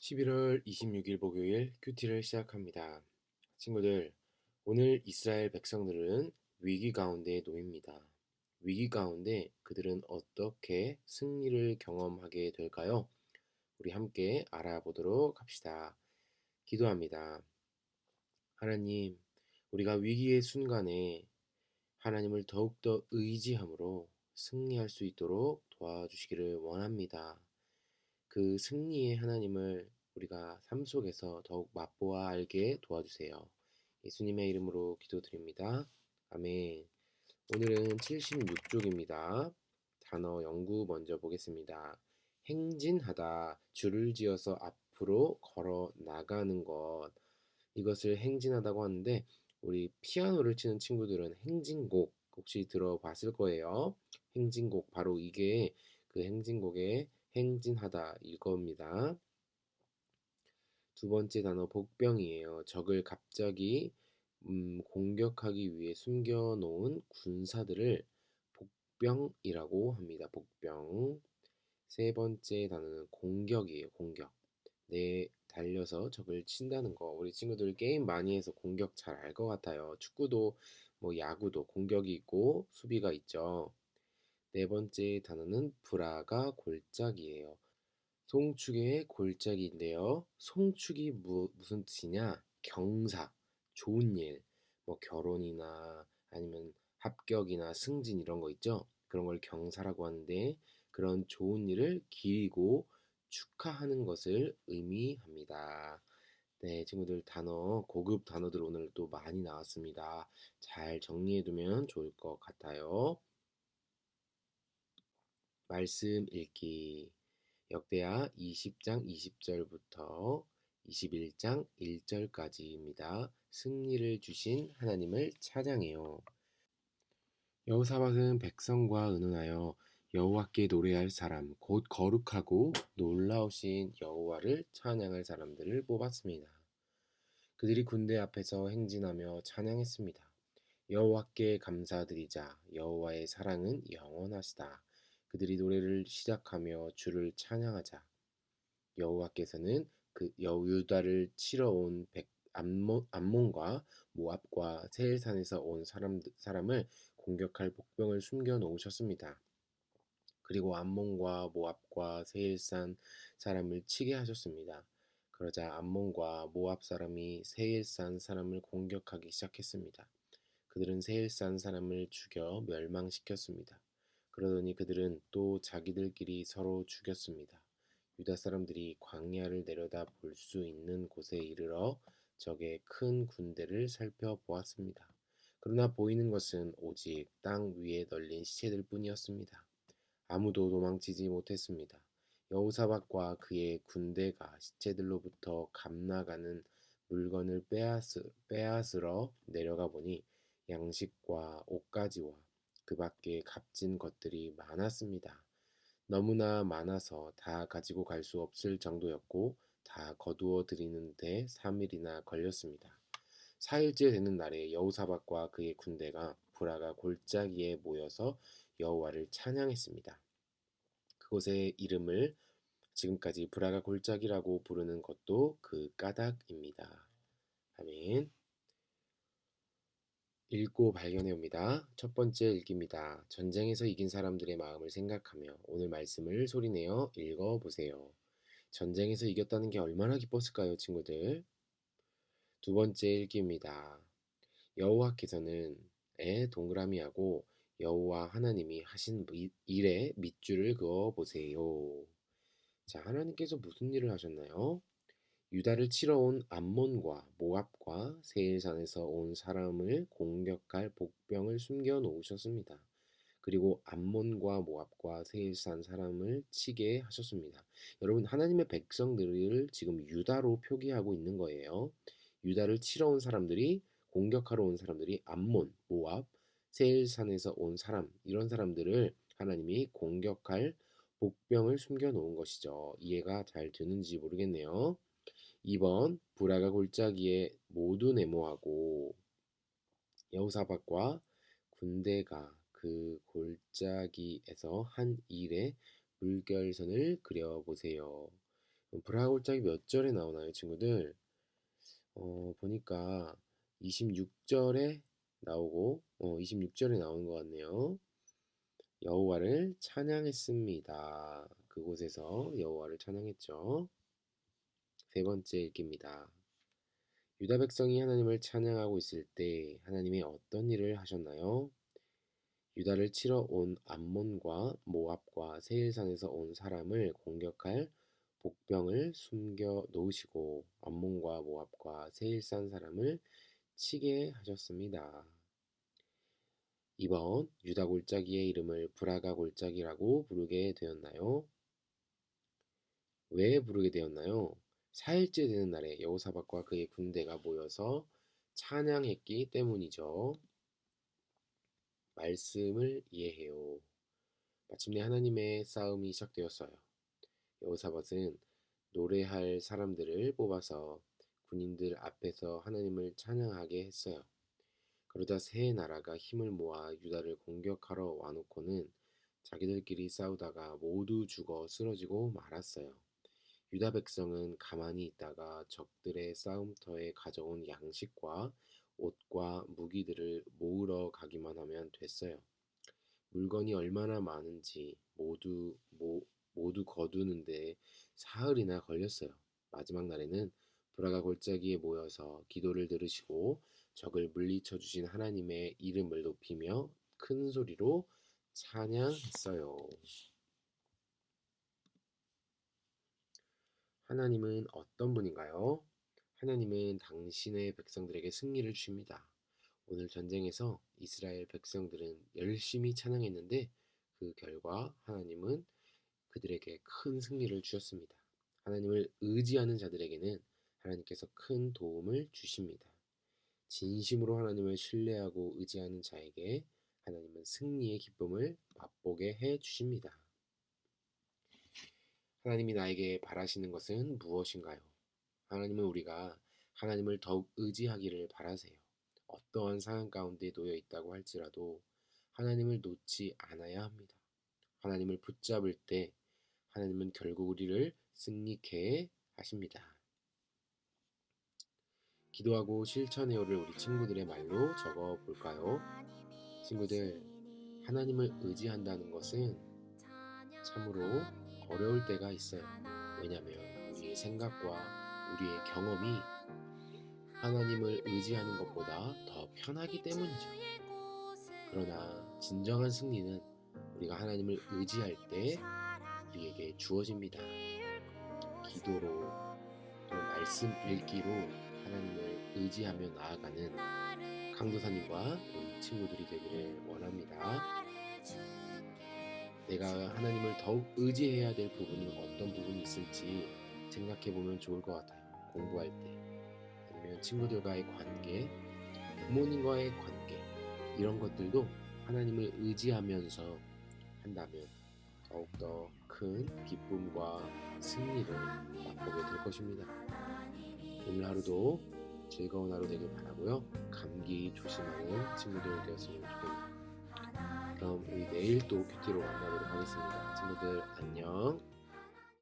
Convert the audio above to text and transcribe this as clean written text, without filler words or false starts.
11월 26일 목요일 큐티를 시작합니다. 친구들, 오늘 이스라엘 백성들은 위기 가운데 놓입니다. 위기 가운데 그들은 어떻게 승리를 경험하게 될까요? 우리 함께 알아보도록 합시다. 기도합니다. 하나님, 우리가 위기의 순간에 하나님을 더욱더 의지함으로 승리할 수 있도록 도와주시기를 원합니다. 그 승리의 하나님을 우리가 삶 속에서 더욱 맛보아 알게 도와주세요. 예수님의 이름으로 기도드립니다. 아멘. 오늘은 76쪽입니다. 단어 연구 먼저 보겠습니다. 행진하다, 줄을 지어서 앞으로 걸어 나가는 것. 이것을 행진하다고 하는데 우리 피아노를 치는 친구들은 행진곡 혹시 들어봤을 거예요. 행진곡 바로 이게 그 행진곡의 행진하다 이겁니다. 두 번째 단어 복병이에요. 적을 갑자기 공격하기 위해 숨겨놓은 군사들을 복병이라고 합니다. 복병. 세 번째 단어는 공격이에요. 공격. 달려서 적을 친다는 거. 우리 친구들 게임 많이 해서 공격 잘 알 것 같아요. 축구도 뭐 야구도 공격이 있고 수비가 있죠. 네 번째 단어는 브라가 골짜기예요. 송축의 골짜기인데요. 송축이 무슨 뜻이냐? 경사, 좋은 일, 뭐 결혼이나 아니면 합격이나 승진 이런 거 있죠? 그런 걸 경사라고 하는데 그런 좋은 일을 기리고 축하하는 것을 의미합니다. 네, 친구들 단어, 고급 단어들 오늘 또 많이 나왔습니다. 잘 정리해두면 좋을 것 같아요. 말씀 읽기. 역대하 20장 20절부터 21장 1절까지입니다. 승리를 주신 하나님을 찬양해요. 여호사밧은 백성과 의논하여 여호와께 노래할 사람, 곧 거룩하고 놀라우신 여호와를 찬양할 사람들을 뽑았습니다. 그들이 군대 앞에서 행진하며 찬양했습니다. 여호와께 감사드리자. 여호와의 사랑은 영원하시다. 그들이 노래를 시작하며 주를 찬양하자. 여호와께서는 유다를 치러 온 암몬과 모압과 세일산에서 온 사람을 공격할 복병을 숨겨 놓으셨습니다. 그리고 암몬과 모압과 세일산 사람을 치게 하셨습니다. 그러자 암몬과 모압 사람이 세일산 사람을 공격하기 시작했습니다. 그들은 세일산 사람을 죽여 멸망시켰습니다. 그러더니 그들은 또 자기들끼리 서로 죽였습니다. 유다 사람들이 광야를 내려다 볼 수 있는 곳에 이르러 적의 큰 군대를 살펴보았습니다. 그러나 보이는 것은 오직 땅 위에 널린 시체들 뿐이었습니다. 아무도 도망치지 못했습니다. 여호사밧과 그의 군대가 시체들로부터 감나가는 물건을 빼앗으러 내려가 보니 양식과 옷가지와 그 밖에 값진 것들이 많았습니다. 너무나 많아서 다 가지고 갈 수 없을 정도였고 다 거두어 들이는데 3일이나 걸렸습니다. 4일째 되는 날에 여호사밧과 그의 군대가 브라가 골짜기에 모여서 여호와를 찬양했습니다. 그곳의 이름을 지금까지 브라가 골짜기라고 부르는 것도 그 까닭입니다. 아멘. 읽고 발견해 옵니다. 첫 번째 읽기입니다. 전쟁에서 이긴 사람들의 마음을 생각하며 오늘 말씀을 소리내어 읽어보세요. 전쟁에서 이겼다는 게 얼마나 기뻤을까요, 친구들? 두 번째 읽기입니다. 여호와께서는 동그라미하고 여호와 하나님이 하신 일에 밑줄을 그어 보세요. 자, 하나님께서 무슨 일을 하셨나요? 유다를 치러 온 암몬과 모압과 세일산에서 온 사람을 공격할 복병을 숨겨 놓으셨습니다. 그리고 암몬과 모압과 세일산 사람을 치게 하셨습니다. 여러분, 하나님의 백성들을 지금 유다로 표기하고 있는 거예요. 유다를 치러 온 사람들이 공격하러 온 사람들이 암몬, 모압, 세일산에서 온 사람 이런 사람들을 하나님이 공격할 복병을 숨겨 놓은 것이죠. 이해가 잘 되는지 모르겠네요. 2번 브라가 골짜기에 모두 내모하고 여호사밧과 군대가 그 골짜기에서 한 일의 물결선을 그려보세요. 불화골짜기 몇 절에 나오나요, 친구들? 보니까 26절에 나오고 26절에 나오는 것 같네요. 여호와를 찬양했습니다. 그곳에서 여호와를 찬양했죠. 세 번째 읽기입니다. 유다 백성이 하나님을 찬양하고 있을 때 하나님이 어떤 일을 하셨나요? 유다를 치러 온 암몬과 모압과 세일산에서 온 사람을 공격할 복병을 숨겨 놓으시고 암몬과 모압과 세일산 사람을 치게 하셨습니다. 이번 유다 골짜기의 이름을 브라가 골짜기라고 부르게 되었나요? 왜 부르게 되었나요? 4일째 되는 날에 여호사밧과 그의 군대가 모여서 찬양했기 때문이죠. 말씀을 이해해요. 마침내 하나님의 싸움이 시작되었어요. 여호사밧은 노래할 사람들을 뽑아서 군인들 앞에서 하나님을 찬양하게 했어요. 그러자 세 나라가 힘을 모아 유다를 공격하러 와놓고는 자기들끼리 싸우다가 모두 죽어 쓰러지고 말았어요. 유다 백성은 가만히 있다가 적들의 싸움터에 가져온 양식과 옷과 무기들을 모으러 가기만 하면 됐어요. 물건이 얼마나 많은지 모두 거두는데 사흘이나 걸렸어요. 마지막 날에는 브라가 골짜기에 모여서 기도를 들으시고 적을 물리쳐 주신 하나님의 이름을 높이며 큰 소리로 찬양했어요. 하나님은 어떤 분인가요? 하나님은 당신의 백성들에게 승리를 주십니다. 오늘 전쟁에서 이스라엘 백성들은 열심히 찬양했는데 그 결과 하나님은 그들에게 큰 승리를 주셨습니다. 하나님을 의지하는 자들에게는 하나님께서 큰 도움을 주십니다. 진심으로 하나님을 신뢰하고 의지하는 자에게 하나님은 승리의 기쁨을 맛보게 해 주십니다. 하나님이 나에게 바라시는 것은 무엇인가요? 하나님은 우리가 하나님을 더욱 의지하기를 바라세요. 어떠한 상황 가운데 놓여 있다고 할지라도 하나님을 놓지 않아야 합니다. 하나님을 붙잡을 때 하나님은 결국 우리를 승리케 하십니다. 기도하고 실천해요를 우리 친구들의 말로 적어 볼까요? 친구들, 하나님을 의지한다는 것은 참으로 어려울 때가 있어요. 왜냐하면 우리의 생각과 우리의 경험이 하나님을 의지하는 것보다 더 편하기 때문이죠. 그러나 진정한 승리는 우리가 하나님을 의지할 때 우리에게 주어집니다. 기도로 또 말씀 읽기로 하나님을 의지하며 나아가는 강도사님과 우리 친구들이 되기를 원합니다. 내가 하나님을 더욱 의지해야 될 부분은 어떤 부분이 있을지 생각해보면 좋을 것 같아요. 공부할 때 아니면 친구들과의 관계, 부모님과의 관계 이런 것들도 하나님을 의지하면서 한다면 더욱더 큰 기쁨과 승리를 맛보게 될 것입니다. 오늘 하루도 즐거운 하루 되길 바라고요. 감기 조심하는 친구들 되었으면 좋겠네요. 그럼 우리 내일 또 큐티로 만나도록 하겠습니다. 친구들 안녕.